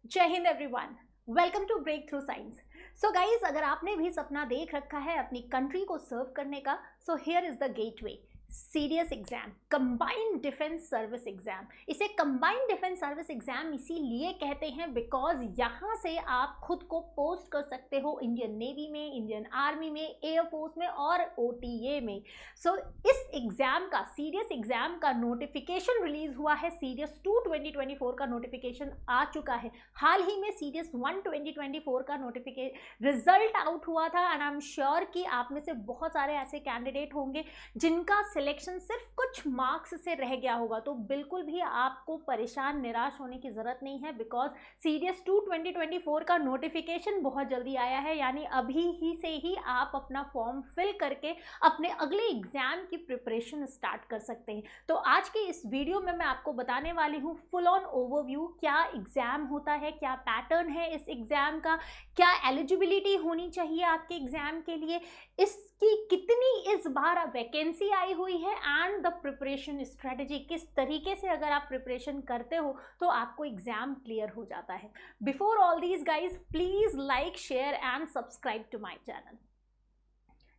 जय Hind everyone. Welcome to Breakthrough Science. So guys, अगर आपने भी सपना देख रखा है अपनी कंट्री को सर्व करने का, so here is the gateway. Serious exam, combined defence service exam. इसे कंबाइंड डिफेंस सर्विस एग्जाम इसीलिए कहते हैं बिकॉज यहाँ से आप खुद को पोस्ट कर सकते हो इंडियन नेवी में, इंडियन आर्मी में, एयरफोर्स में और ओटीए में। सो इस एग्जाम का, सीरियस एग्जाम का नोटिफिकेशन रिलीज हुआ है। सीरियस 2 2024 का नोटिफिकेशन आ चुका है। हाल ही में सीरियस 1 2024 का नोटिफिकेशन रिजल्ट आउट हुआ था एंड आई एम श्योर कि आप में से बहुत सारे ऐसे कैंडिडेट होंगे जिनका सिलेक्शन सिर्फ कुछ मार्क्स से रह गया होगा। तो बिल्कुल भी आपको परेशान, निराश होने की ज़रूरत नहीं है बिकॉज सीरियस 2 2024 का नोटिफिकेशन बहुत जल्दी आया है। यानी अभी ही से ही आप अपना फॉर्म फिल करके अपने अगले एग्जाम की प्रिपरेशन स्टार्ट कर सकते हैं। तो आज के इस वीडियो में मैं आपको बताने वाली हूँ फुल ऑन ओवरव्यू, क्या एग्जाम होता है, क्या पैटर्न है इस एग्जाम का, क्या एलिजिबिलिटी होनी चाहिए आपके एग्जाम के लिए, इसकी कितनी इस बार वैकेंसी आई हुई है एंड द प्रिपरेशन स्ट्रेटजी, किस तरीके से अगर आप प्रिपरेशन करते हो तो आपको एग्जाम क्लियर हो जाता है। Before all these guys, please like, share and subscribe to my channel.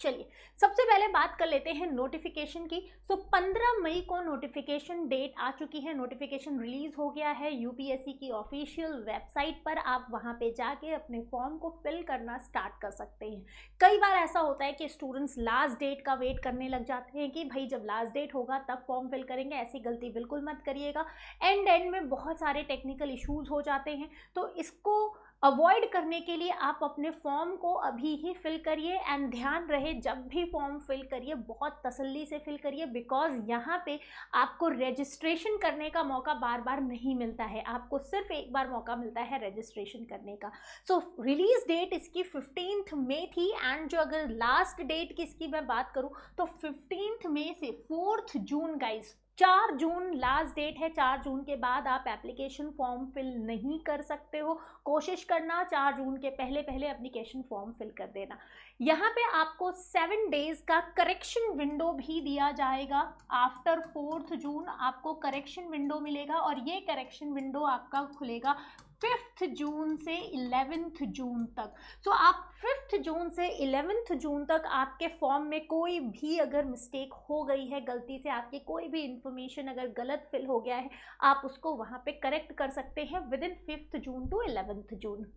चलिए सबसे पहले बात कर लेते हैं नोटिफिकेशन की। सो 15 मई को नोटिफिकेशन डेट आ चुकी है, नोटिफिकेशन रिलीज हो गया है यूपीएससी की ऑफिशियल वेबसाइट पर। आप वहां पे जाके अपने फॉर्म को फिल करना स्टार्ट कर सकते हैं। कई बार ऐसा होता है कि स्टूडेंट्स लास्ट डेट का वेट करने लग जाते हैं कि भाई जब लास्ट डेट होगा तब फॉर्म फिल करेंगे। ऐसी गलती बिल्कुल मत करिएगा। एंड में बहुत सारे टेक्निकल इश्यूज हो जाते हैं, तो इसको अवॉइड करने के लिए आप अपने फॉर्म को अभी ही फिल करिए। एंड ध्यान रहे, जब भी फॉर्म फिल करिए बहुत तसल्ली से फिल करिए बिकॉज यहाँ पे आपको रजिस्ट्रेशन करने का मौका बार बार नहीं मिलता है, आपको सिर्फ एक बार मौका मिलता है रजिस्ट्रेशन करने का। सो रिलीज डेट इसकी 15 मई थी एंड जो अगर लास्ट डेट की इसकी मैं बात करूँ तो 15 मई से 4 जून गाइज, 4 जून लास्ट डेट है। 4 जून के बाद आप एप्लीकेशन फॉर्म फिल नहीं कर सकते हो। कोशिश करना 4 जून के पहले पहले एप्लीकेशन फॉर्म फिल कर देना। यहाँ पे आपको 7 डेज का करेक्शन विंडो भी दिया जाएगा। आफ्टर 4 जून आपको करेक्शन विंडो मिलेगा और ये करेक्शन विंडो आपका खुलेगा 5 जून से 11 जून तक। सो आप 5 जून से 11 जून तक आपके फॉर्म में कोई भी अगर मिस्टेक हो गई है, गलती से आपकी कोई भी इंफॉर्मेशन अगर गलत फिल हो गया है, आप उसको वहां पे करेक्ट कर सकते हैं within 5 June to 11 June.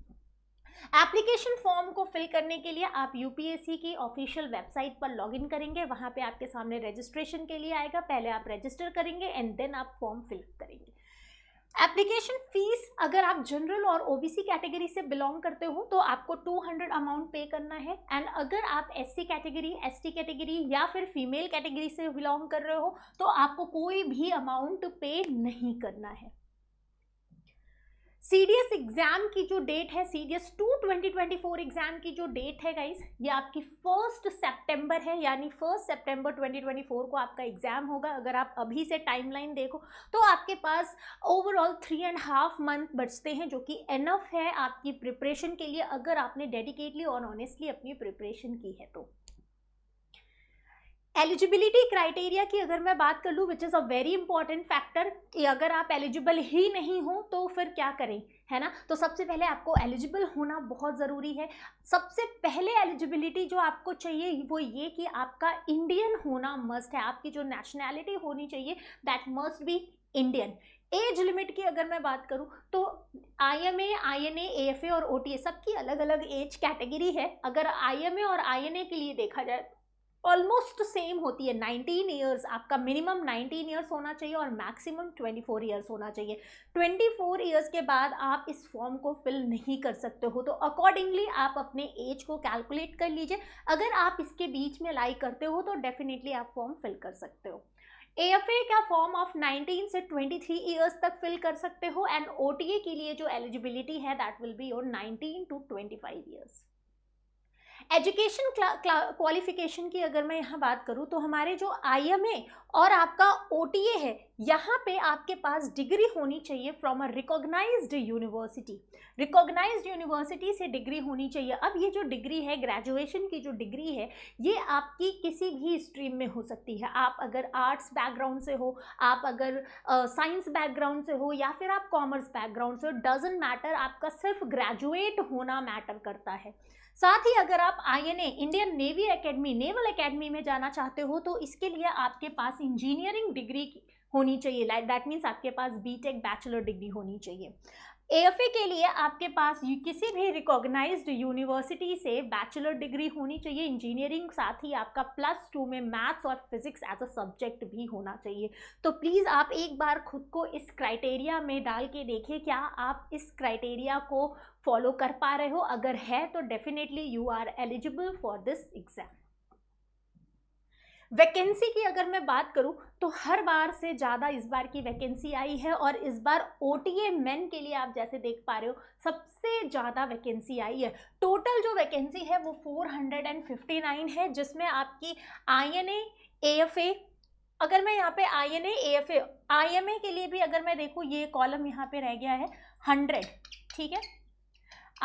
Application form को फिल करने के लिए आप यूपीएससी की ऑफिशियल वेबसाइट पर लॉगिन करेंगे। वहां पे आपके सामने रजिस्ट्रेशन के लिए आएगा, पहले आप रजिस्टर करेंगे एंड देन आप फॉर्म फिल करेंगे। एप्लीकेशन फीस, अगर आप जनरल और ओबीसी कैटेगरी से बिलोंग करते हो तो आपको 200 अमाउंट पे करना है। एंड अगर आप एससी कैटेगरी, एसटी कैटेगरी या फिर फीमेल कैटेगरी से बिलोंग कर रहे हो तो आपको कोई भी अमाउंट पे नहीं करना है। सीडीएस एग्जाम की जो डेट है, सीडीएस 2 2024 एग्जाम की जो डेट है गाइस, ये आपकी 1 सितंबर है। यानी 1 सितंबर 2024 को आपका एग्जाम होगा। अगर आप अभी से टाइमलाइन देखो तो आपके पास ओवरऑल 3.5 मंथ बचते हैं, जो कि एनफ है आपकी प्रिपरेशन के लिए, अगर आपने डेडिकेटली और ऑनेस्टली अपनी प्रिपरेशन की है तो। एलिजिबिलिटी क्राइटेरिया की अगर मैं बात कर लूँ, which is a very important factor, कि अगर आप एलिजिबल ही नहीं हो तो फिर क्या करें, है ना। तो सबसे पहले आपको एलिजिबल होना बहुत ज़रूरी है। सबसे पहले एलिजिबिलिटी जो आपको चाहिए वो ये कि आपका इंडियन होना मस्ट है। आपकी जो नेशनैलिटी होनी चाहिए that must be Indian. Age limit की अगर मैं बात करूं तो आईएमए, आईएनए, एएफए और ओटीए सबकी अलग अलग एज कैटेगरी है। अगर आईएमए और आईएनए के लिए देखा जाए ऑलमोस्ट सेम होती है। 19 ईयर्स, आपका मिनिमम 19 ईयर्स होना चाहिए और मैक्सिमम 24 ईयर्स होना चाहिए। 24 ईयर्स के बाद आप इस फॉर्म को फिल नहीं कर सकते हो, तो अकॉर्डिंगली आप अपने एज को कैलकुलेट कर लीजिए। अगर आप इसके बीच में लाई करते हो तो डेफिनेटली आप फॉर्म फिल कर सकते हो। एएफए का फॉर्म ऑफ 19 से 23 ईयर्स तक फिल कर सकते हो एंड ओटीए के लिए जो एलिजिबिलिटी है that will be your 19 to 25 years. Education qualification की अगर मैं यहाँ बात करूँ तो हमारे जो IMA और आपका OTA है, यहाँ पे आपके पास डिग्री होनी चाहिए from a recognised university. Recognised university से डिग्री होनी चाहिए। अब ये जो डिग्री है, ग्रेजुएशन की जो डिग्री है, ये आपकी किसी भी स्ट्रीम में हो सकती है। आप अगर आर्ट्स बैकग्राउंड से हो, आप अगर साइंस बैकग्राउंड से हो, या फिर आप कॉमर्स बैकग्राउंड से हो, डजेंट मैटर, आपका सिर्फ ग्रेजुएट होना मैटर करता है। साथ ही अगर आप INA Indian navy academy, naval academy में जाना चाहते हो तो इसके लिए आपके पास इंजीनियरिंग डिग्री होनी चाहिए। दैट मीन्स आपके पास BTech बैचलर डिग्री होनी चाहिए। AFA के लिए आपके पास किसी भी रिकॉग्नाइज्ड यूनिवर्सिटी से बैचलर डिग्री होनी चाहिए इंजीनियरिंग, साथ ही आपका +2 में मैथ्स और फिजिक्स एज अ सब्जेक्ट भी होना चाहिए। तो प्लीज़ आप एक बार खुद को इस क्राइटेरिया में डाल के देखिए, क्या आप इस क्राइटेरिया को फॉलो कर पा रहे हो। अगर है तो definitely you are eligible for this exam. Vacancy की अगर मैं बात करूं तो हर बार से ज़्यादा इस बार की वैकेंसी आई है, और इस बार OTA मेन के लिए आप जैसे देख पा रहे हो सबसे ज़्यादा वैकेंसी आई है। टोटल जो वैकेंसी है वो 459 है, जिसमें आपकी INA AFA, अगर मैं यहाँ पे INA AFA IMA के लिए भी अगर मैं देखूँ, ये कॉलम यहाँ पे रह गया है 100, ठीक है।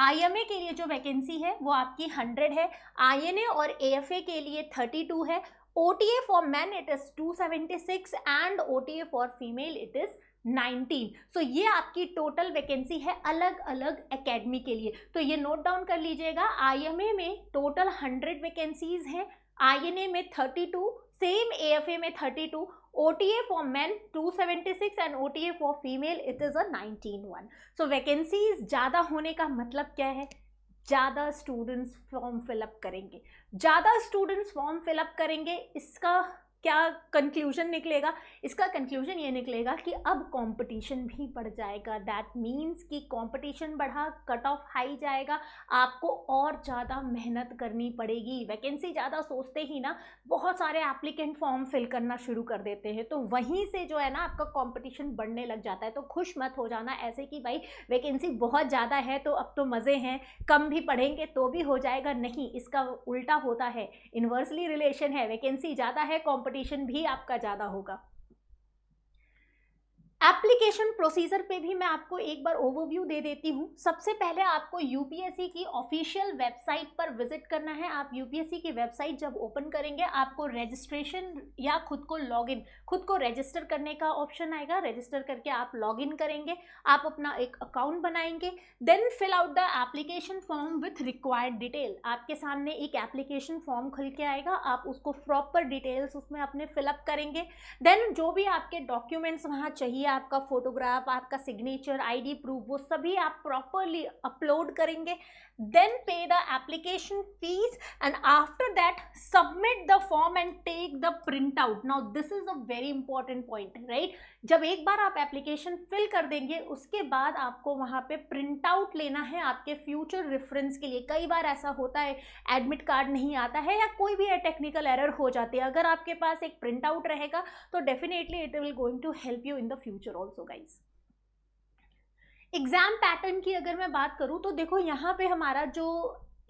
IMA के लिए जो वैकेंसी है वो आपकी 100 है, INA और AFA के लिए 32 है, OTA for men it is 276 and OTA for female it is 19। सो ये आपकी टोटल वैकेंसी है अलग अलग एकेडमी के लिए। तो ये नोट डाउन कर लीजिएगा, IMA में टोटल 100 वैकेंसीज हैं, INA में 32, सेम AFA में 32, OTA for men 276 and OTA for female it is a 19 one। So vacancies ज़्यादा होने का मतलब क्या है? ज़्यादा स्टूडेंट्स फॉर्म फिलअप करेंगे। ज़्यादा स्टूडेंट्स फॉर्म फिलअप करेंगे, इसका क्या कंक्लूजन निकलेगा? इसका कंक्लूजन ये निकलेगा कि अब कंपटीशन भी बढ़ जाएगा। दैट मीन्स कि कंपटीशन बढ़ा, कट ऑफ हाई जाएगा, आपको और ज़्यादा मेहनत करनी पड़ेगी। वैकेंसी ज़्यादा सोचते ही ना बहुत सारे एप्लीकेंट फॉर्म फिल करना शुरू कर देते हैं, तो वहीं से जो है ना आपका कंपटीशन बढ़ने लग जाता है। तो खुश मत हो जाना ऐसे कि भाई वैकेंसी बहुत ज़्यादा है तो अब तो मज़े हैं, कम भी पढ़ेंगे तो भी हो जाएगा। नहीं, इसका उल्टा होता है, इन्वर्सली रिलेशन है। वैकेंसी ज़्यादा है, कंपटीशन भी आपका ज़्यादा होगा। एप्लीकेशन प्रोसीजर पे भी मैं आपको एक बार ओवरव्यू दे देती हूँ। सबसे पहले आपको यूपीएससी की ऑफिशियल वेबसाइट पर विजिट करना है। आप यूपीएससी की वेबसाइट जब ओपन करेंगे आपको रजिस्ट्रेशन या खुद को रजिस्टर करने का ऑप्शन आएगा। रजिस्टर करके आप लॉगिन करेंगे, आप अपना एक अकाउंट बनाएंगे, then fill out the application form with required detail. आपके सामने एक एप्लीकेशन फॉर्म खुल के आएगा, आप उसको प्रॉपर डिटेल्स उसमें अपने फिलअप करेंगे। देन जो भी आपके डॉक्यूमेंट्स वहाँ चाहिए, आपका फोटोग्राफ, आपका सिग्नेचर, ID प्रूफ, वो सभी आप प्रॉपरली अपलोड करेंगे। Then pay the application fee and after that submit the form and take the print out. Now this is a very important point, right. जब एक बार आप एप्लीकेशन फिल कर देंगे उसके बाद आपको वहाँ पे प्रिंट आउट लेना है आपके फ्यूचर रेफरेंस के लिए। कई बार ऐसा होता है एडमिट कार्ड नहीं आता है या कोई भी टेक्निकल एरर हो जाती है, अगर आपके पास एक प्रिंट आउट रहेगा तो definitely it will going to help you in the future also guys. Exam pattern की अगर मैं बात करूं तो देखो यहाँ पे हमारा जो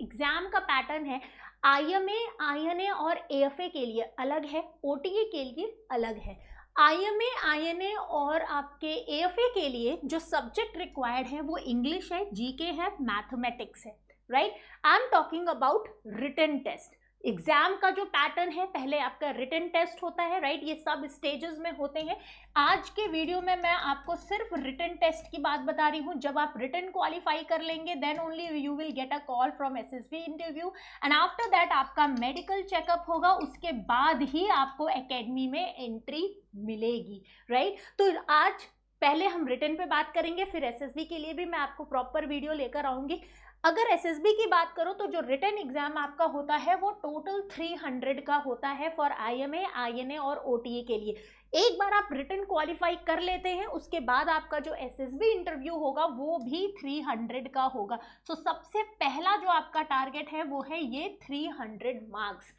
एग्जाम का पैटर्न है IMA, INA और AFA के लिए अलग है, OTA के लिए अलग है। IMA, INA और आपके AFA के लिए जो सब्जेक्ट रिक्वायर्ड है वो इंग्लिश है, GK है, मैथमेटिक्स है, right. I am talking about written test. Exam का जो पैटर्न है, पहले आपका रिटन टेस्ट होता है, राइट। ये सब स्टेजेस में होते हैं। आज के वीडियो में मैं आपको सिर्फ रिटन टेस्ट की बात बता रही हूँ। जब आप रिटन क्वालिफाई कर लेंगे then only you will get a call from SSB interview and after that आपका मेडिकल चेकअप होगा, उसके बाद ही आपको एकेडमी में एंट्री मिलेगी, राइट। तो आज पहले हम रिटन पे बात करेंगे, फिर SSB के लिए भी मैं आपको प्रॉपर वीडियो लेकर आऊँगी। अगर SSB की बात करो तो जो रिटन एग्जाम आपका होता है वो टोटल 300 का होता है फॉर IMA, INA और OTA के लिए। एक बार आप रिटन क्वालिफाई कर लेते हैं उसके बाद आपका जो SSB इंटरव्यू होगा वो भी 300 का होगा। सो सबसे पहला जो आपका टारगेट है वो है ये 300 मार्क्स।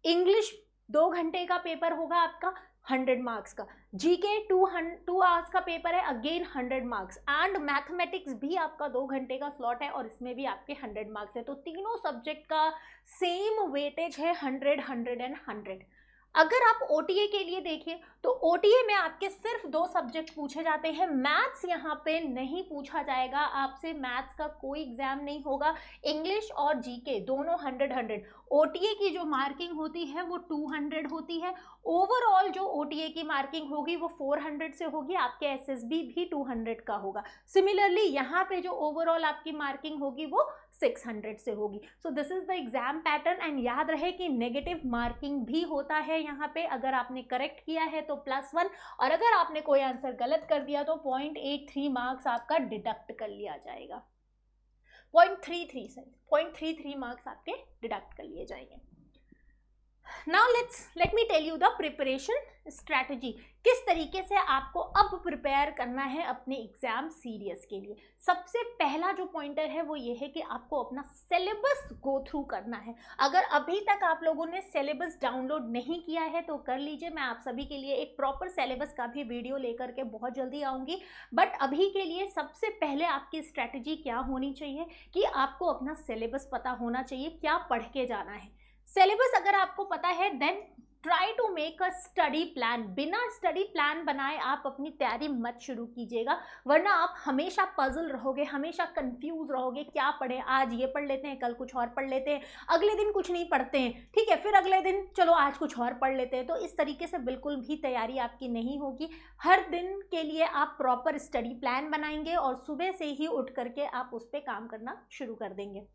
इंग्लिश 2 घंटे का पेपर होगा आपका, 100 मार्क्स का, जीके 2 आवर्स का पेपर है, अगेन 100 मार्क्स, एंड मैथमेटिक्स भी आपका 2 घंटे का स्लॉट है और इसमें भी आपके 100 मार्क्स है। तो तीनों सब्जेक्ट का सेम वेटेज है 100, 100 एंड 100। अगर आप ओटीए के लिए देखिए तो ओटीए में आपके सिर्फ 2 सब्जेक्ट पूछे जाते हैं, मैथ्स यहाँ पे नहीं पूछा जाएगा आपसे, मैथ्स का कोई एग्जाम नहीं होगा, इंग्लिश और जीके दोनों 100, 100। ओटीए की जो मार्किंग होती है वो 200 होती है, ओवरऑल जो ओटीए की मार्किंग होगी वो 400 से होगी, आपके एसएसबी भी 200 का होगा। सिमिलरली यहाँ पे जो ओवरऑल आपकी मार्किंग होगी वो 600 से होगी। So this is the exam pattern, and याद रहे कि नेगेटिव मार्किंग भी होता है यहाँ पे। अगर आपने करेक्ट किया है तो +1, और अगर आपने कोई आंसर गलत कर दिया तो 0.83 मार्क्स आपका डिडक्ट कर लिया जाएगा, 0.33 मार्क्स आपके डिडक्ट कर लिए जाएंगे। Now let me tell you the preparation strategy, किस तरीके से आपको अब प्रिपेयर करना है अपने एग्जाम सीरियस के लिए। सबसे पहला जो पॉइंटर है वो ये है कि आपको अपना सिलेबस गो थ्रू करना है। अगर अभी तक आप लोगों ने सिलेबस डाउनलोड नहीं किया है तो कर लीजिए, मैं आप सभी के लिए एक प्रॉपर सिलेबस का भी वीडियो लेकर के बहुत जल्दी आऊँगी। बट अभी के लिए सबसे पहले आपकी स्ट्रैटेजी क्या होनी चाहिए कि आपको अपना सिलेबस पता होना चाहिए, क्या पढ़ के जाना है। सिलेबस अगर आपको पता है then try to make a study plan. बिना स्टडी प्लान बनाए आप अपनी तैयारी मत शुरू कीजिएगा, वरना आप हमेशा पजल रहोगे, हमेशा कंफ्यूज रहोगे, क्या पढ़ें, आज ये पढ़ लेते हैं, कल कुछ और पढ़ लेते हैं, अगले दिन कुछ नहीं पढ़ते हैं, ठीक है, फिर अगले दिन चलो आज कुछ और पढ़ लेते हैं। तो इस तरीके से बिल्कुल भी तैयारी आपकी नहीं होगी। हर दिन के लिए आप प्रॉपर स्टडी प्लान बनाएंगे और सुबह से ही उठ करके आप उस पर काम करना शुरू कर देंगे।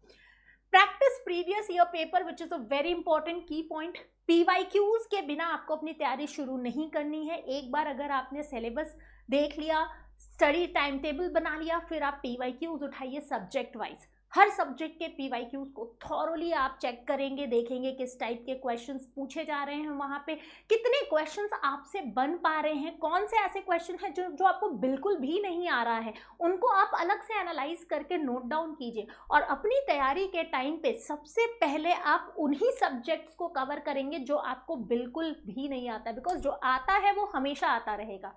Practice previous year paper which is a very important की पॉइंट। पीवाईक्यूज के बिना आपको अपनी तैयारी शुरू नहीं करनी है। एक बार अगर आपने सिलेबस देख लिया, स्टडी टाइम टेबल बना लिया, फिर आप पीवाईक्यूज उठाइए सब्जेक्ट वाइज। हर सब्जेक्ट के पीवाईक्यूज को थॉरोली आप चेक करेंगे, देखेंगे किस टाइप के क्वेश्चंस पूछे जा रहे हैं, वहाँ पे कितने क्वेश्चंस आपसे बन पा रहे हैं, कौन से ऐसे क्वेश्चन हैं जो आपको बिल्कुल भी नहीं आ रहा है, उनको आप अलग से एनालाइज करके नोट डाउन कीजिए। और अपनी तैयारी के टाइम पे सबसे पहले आप उन्हीं सब्जेक्ट्स को कवर करेंगे जो आपको बिल्कुल भी नहीं आता, बिकॉज जो आता है वो हमेशा आता रहेगा।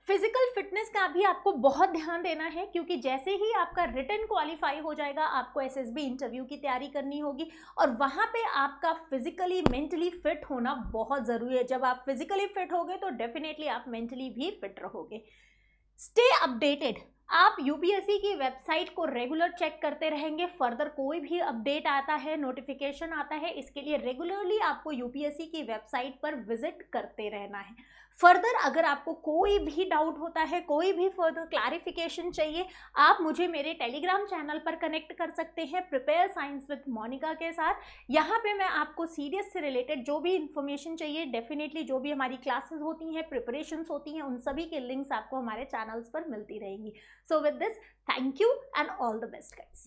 फिजिकल फिटनेस का भी आपको बहुत ध्यान देना है, क्योंकि जैसे ही आपका रिटन क्वालिफाई हो जाएगा आपको एसएसबी इंटरव्यू की तैयारी करनी होगी और वहाँ पे आपका फिजिकली मेंटली फिट होना बहुत ज़रूरी है। जब आप फिजिकली फिट होगे तो डेफिनेटली आप मेंटली भी फिट रहोगे। स्टे अपडेटेड, आप यूपीएससी की वेबसाइट को रेगुलर चेक करते रहेंगे। फर्दर कोई भी अपडेट आता है, नोटिफिकेशन आता है, इसके लिए रेगुलरली आपको यूपीएससी की वेबसाइट पर विजिट करते रहना है। फर्दर अगर आपको कोई भी डाउट होता है, कोई भी फर्दर क्लैरिफिकेशन चाहिए, आप मुझे मेरे टेलीग्राम चैनल पर कनेक्ट कर सकते हैं प्रिपेयर साइंस विद मोनिका के साथ। यहाँ पे मैं आपको सीरियस से रिलेटेड जो भी इंफॉर्मेशन चाहिए, डेफिनेटली जो भी हमारी क्लासेस होती हैं, प्रिपरेशंस होती हैं, उन सभी के लिंक्स आपको हमारे चैनल्स पर मिलती रहेंगी। So with this, thank you and all the best guys.